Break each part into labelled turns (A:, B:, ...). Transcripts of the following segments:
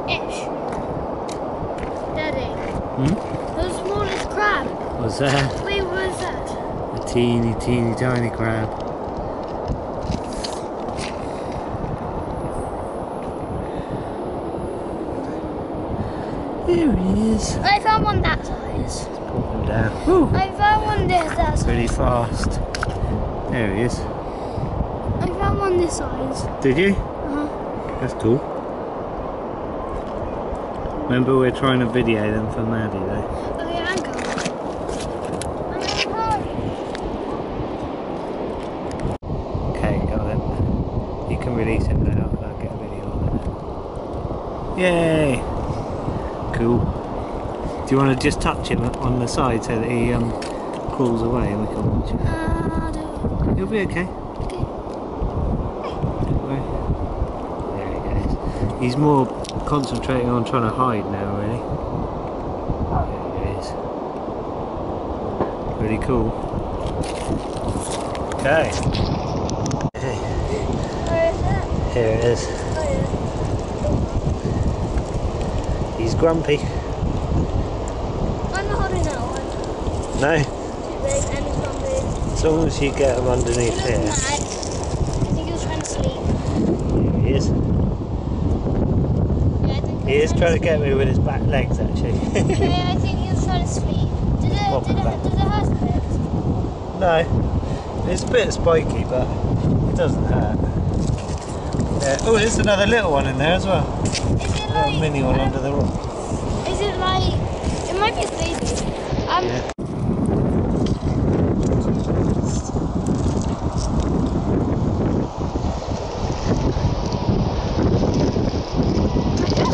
A: Ish. Daddy.
B: Hmm?
A: The smallest crab.
B: What's that?
A: Wait, what is that?
B: A teeny tiny crab. There he is.
A: I found one that size.
B: Let's put him down. Woo.
A: I found one this that size.
B: Pretty fast. There he is.
A: I found one this size.
B: Did you?
A: Uh-huh.
B: That's cool. Remember, we're trying to video them for Maddie though.
A: Oh yeah, I'm going.
B: Okay, got him. You can release him now and I'll get a video of it. Yay! Cool. Do you want to just touch him on the side so that he crawls away and we can watch him?
A: No.
B: He'll be okay. There he goes. He's more concentrating on trying to hide now, really. There he is. Really cool. Okay.
A: Where is it?
B: Here it is.
A: Oh
B: He's grumpy.
A: yeah. I'm not holding that one.
B: No?
A: Too big and he's not big.
B: As long as you get him underneath
A: He
B: here.
A: looks mad. I think he was trying to sleep.
B: Here he is.
A: Yeah, I think
B: He is trying to get me with his back legs, actually.
A: yeah, I think he was trying to sleep. Does it hurt a bit?
B: No, it's a bit spiky, but it doesn't hurt. Yeah. Oh, there's another little one in there as well.
A: Is it
B: A
A: like...
B: little mini one under the rock.
A: Is it like... It might be a baby.
B: Yeah.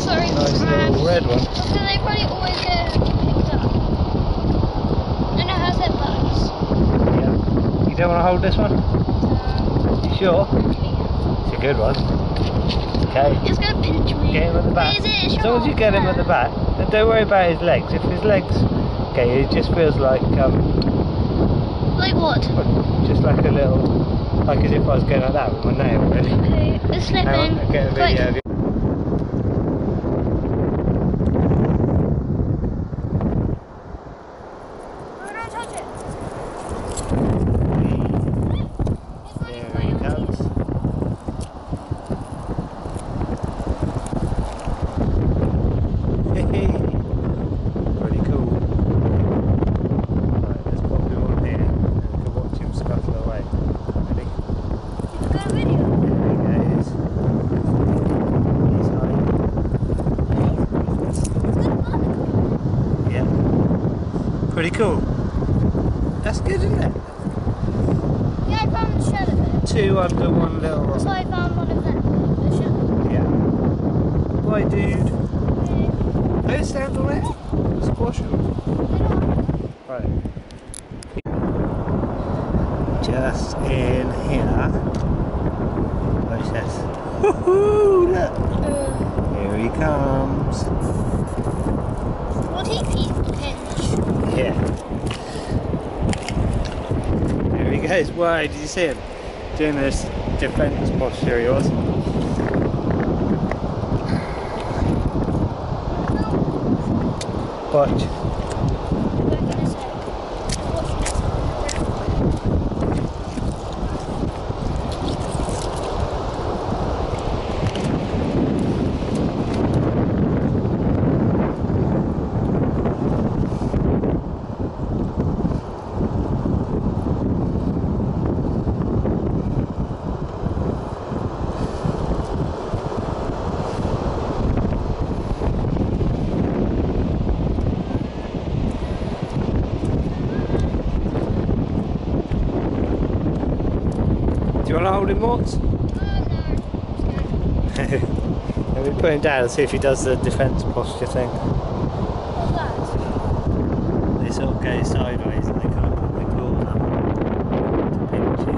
A: Sorry,
B: Nice little red one.
A: So they probably always get picked up. And it has their bugs.
B: Yeah. You don't want to hold this one? You sure?
A: Yeah.
B: It's a good one. Okay.
A: It's gonna pinch me.
B: Get him at the back.
A: Is it
B: As long as you get him at the back, then don't worry about his legs. If his legs, okay, it just feels like
A: Like what?
B: just like a little, like as if I was going like that with my nail, really.
A: Okay, it's slipping.
B: Hang on, I'll get a video of you.
A: Oh, don't touch it.
B: There he comes. Pretty cool. Right, let's pop him on here and we can watch him scuttle away. Ready?
A: It's got a video.
B: There he is. He's hiding. Yeah. Pretty cool. That's good, isn't it?
A: Yeah, I found the shell of it.
B: Two under one little
A: That's
B: rock.
A: why I found one of them. The shell.
B: Yeah. Bye, dude.
A: Okay.
B: Don't stand on it. Squash him. Right. Just in here. Watch this. Woohoo! Look. Here he comes.
A: What he pinch?
B: Yeah. There he goes. Why did you see him? Doing this defense posture he was. Watch. Do you want to hold him, Morts? Let me put him down and see if he does the defence posture thing.
A: What's that?
B: They sort of go sideways and they can't put their claws up to pinch you.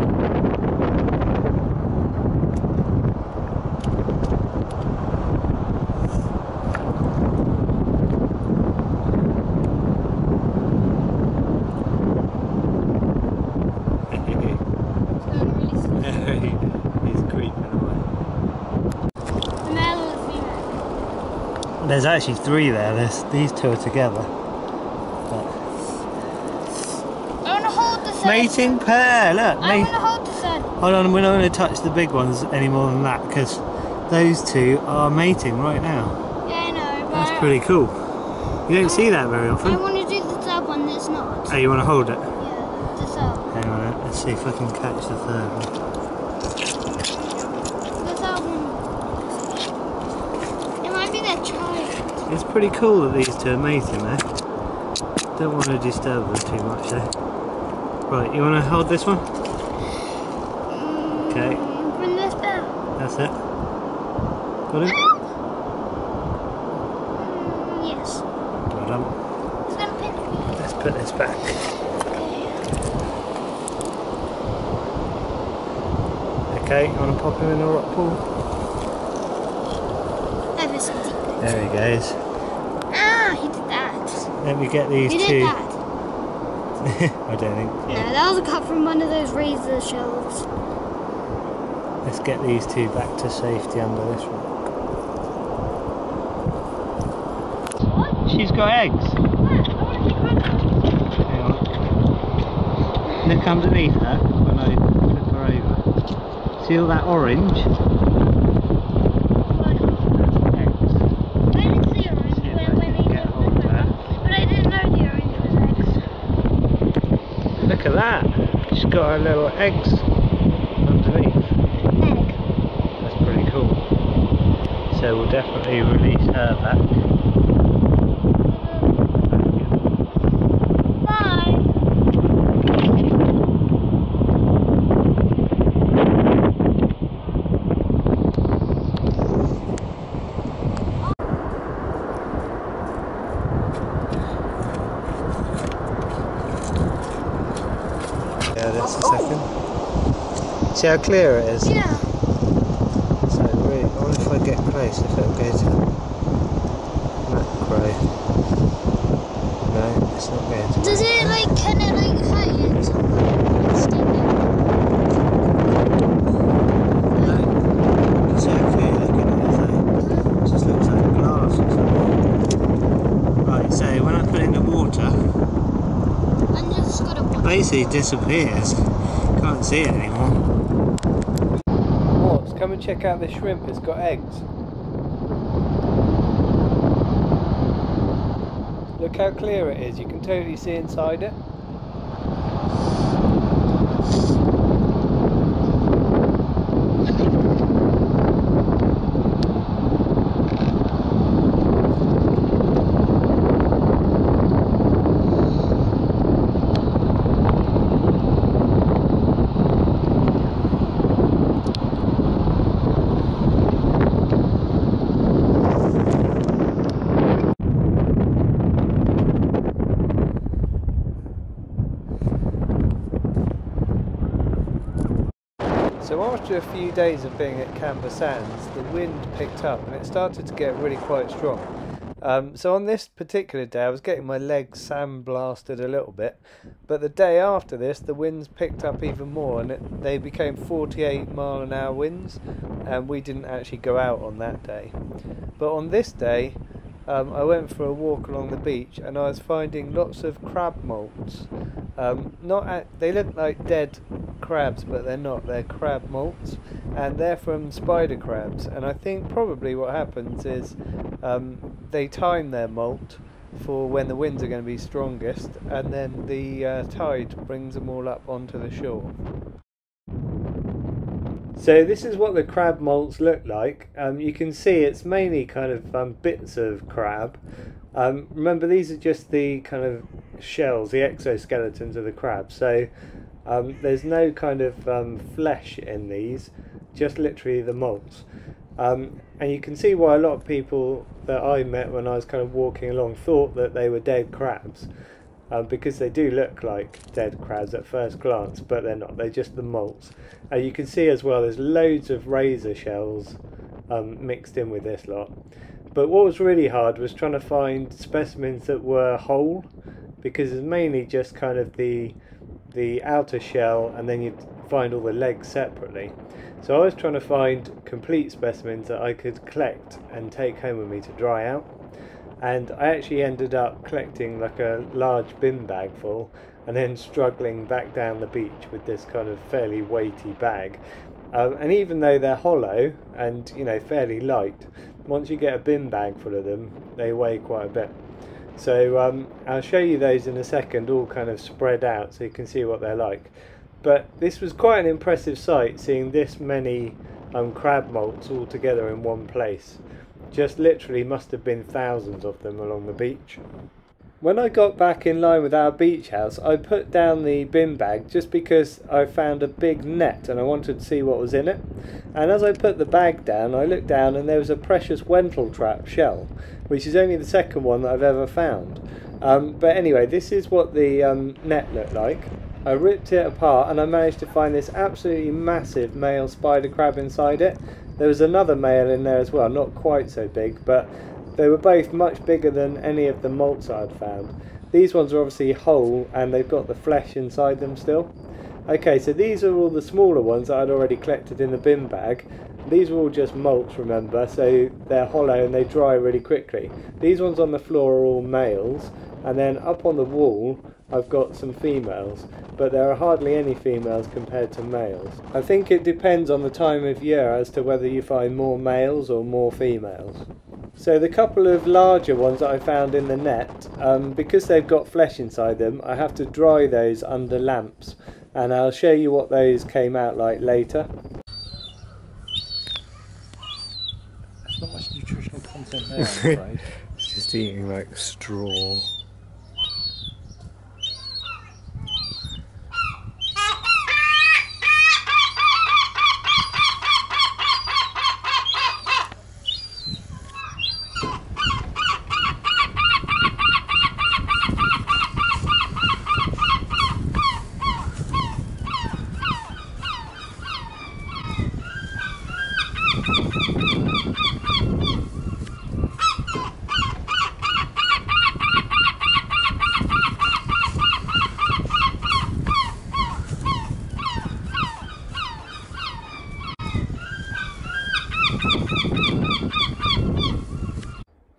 B: He's creeping away.
A: The male or the female?
B: There's actually 3 there. These 2 are together. But
A: I want to hold the third.
B: mating pair. Look.
A: I want to hold the third.
B: Hold on, we're not going to touch the big ones any more than that because those 2 are mating right now.
A: Yeah, I know. But
B: That's pretty cool. You don't see that very often.
A: I want to do the third one that's not.
B: Oh, you want to hold it?
A: Yeah, the third.
B: Hang on, let's see if I can catch the third one.
A: The third one. It might be their child.
B: It's pretty cool that these 2 are mating though. Don't want to disturb them too much though. Right, you want to hold this one? Okay.
A: Bring this back.
B: That's it. Got him?
A: Yes.
B: Well done.
A: It's going to pinch me.
B: Let's put this back. Okay, you want to pop him in the rock pool?
A: Ever so deep.
B: There he goes.
A: Ah, he did that.
B: Let me get these
A: He
B: 2.
A: did that.
B: I don't think.
A: No, that was a cut from one of those razor shells.
B: Let's get these 2 back to safety under this rock.
A: What?
B: She's got eggs. Hang on. Look underneath her when I flip her over. See all that orange?
A: I didn't see orange when they
B: Get hold of that.
A: but I didn't know the orange was eggs.
B: Look at that. She's got her little eggs underneath.
A: Egg.
B: That's pretty cool. So we'll definitely release her back.
A: Bye.
B: Yeah, that's a second. See how clear it is?
A: Yeah.
B: So really, I wonder if I get close, if it'll go to macro. No, it's not going to.
A: Does it can it hide it?
B: No. You see how clear looking it is though? It just looks like glass or something. Right, so when I put it in the water,
A: I'm just gonna
B: it basically disappears. Can't see it anymore. What? Come and check out this shrimp, it's got eggs. Look how clear it is, you can totally see inside it. So after a few days of being at Camber Sands, the wind picked up and it started to get really quite strong. So on this particular day I was getting my legs sandblasted a little bit, but the day after this the winds picked up even more and they became 48-mile-an-hour winds, and we didn't actually go out on that day. But on this day I went for a walk along the beach and I was finding lots of crab molts. They look like dead crabs, but they're not. They're crab molts, and they're from spider crabs. And I think probably what happens is they time their molt for when the winds are going to be strongest, and then the tide brings them all up onto the shore. So this is what the crab molts look like. You can see it's mainly kind of bits of crab. Remember, these are just the kind of shells, the exoskeletons of the crab. So there's no kind of flesh in these, just literally the molts. And you can see why a lot of people that I met when I was kind of walking along thought that they were dead crabs. Because they do look like dead crabs at first glance, but they're not, they're just the molts. You can see as well there's loads of razor shells mixed in with this lot. But what was really hard was trying to find specimens that were whole, because it's mainly just kind of the the outer shell, and then you'd find all the legs separately. So I was trying to find complete specimens that I could collect and take home with me to dry out, and I actually ended up collecting like a large bin bag full, and then struggling back down the beach with this kind of fairly weighty bag. And even though they're hollow and, you know, fairly light, once you get a bin bag full of them, they weigh quite a bit. So I'll show you those in a second, all kind of spread out so you can see what they're like. But this was quite an impressive sight, seeing this many crab molts all together in one place. Just literally must have been thousands of them along the beach. When I got back in line with our beach house, I put down the bin bag just because I found a big net and I wanted to see what was in it. And as I put the bag down, I looked down and there was a precious Wentle trap shell, which is only the second one that I've ever found. But anyway, this is what the net looked like. I ripped it apart and I managed to find this absolutely massive male spider crab inside it. There was another male in there as well, not quite so big, but they were both much bigger than any of the molts I'd found. These ones are obviously whole and they've got the flesh inside them still. Okay, so these are all the smaller ones that I'd already collected in the bin bag. These are all just molts, remember, so they're hollow and they dry really quickly. These ones on the floor are all males, and then up on the wall I've got some females, but there are hardly any females compared to males. I think it depends on the time of year as to whether you find more males or more females. So the couple of larger ones that I found in the net, because they've got flesh inside them, I have to dry those under lamps, and I'll show you what those came out like later.
C: There's not much nutritional content there, I'm afraid.
B: It's just eating like straw.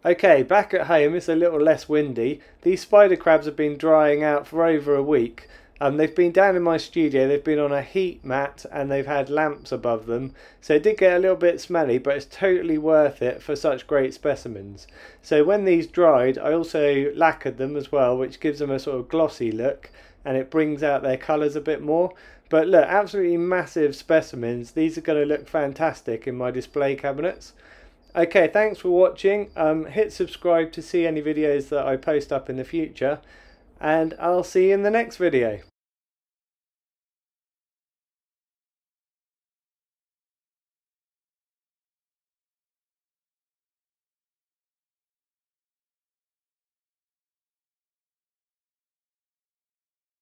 B: Okay, back at home it's a little less windy. These spider crabs have been drying out for over a week. They've been down in my studio, they've been on a heat mat and they've had lamps above them. So it did get a little bit smelly, but it's totally worth it for such great specimens. So when these dried, I also lacquered them as well, which gives them a sort of glossy look and it brings out their colours a bit more. But look, absolutely massive specimens. These are going to look fantastic in my display cabinets. Okay, thanks for watching. Hit subscribe to see any videos that I post up in the future, and I'll see you in the next video.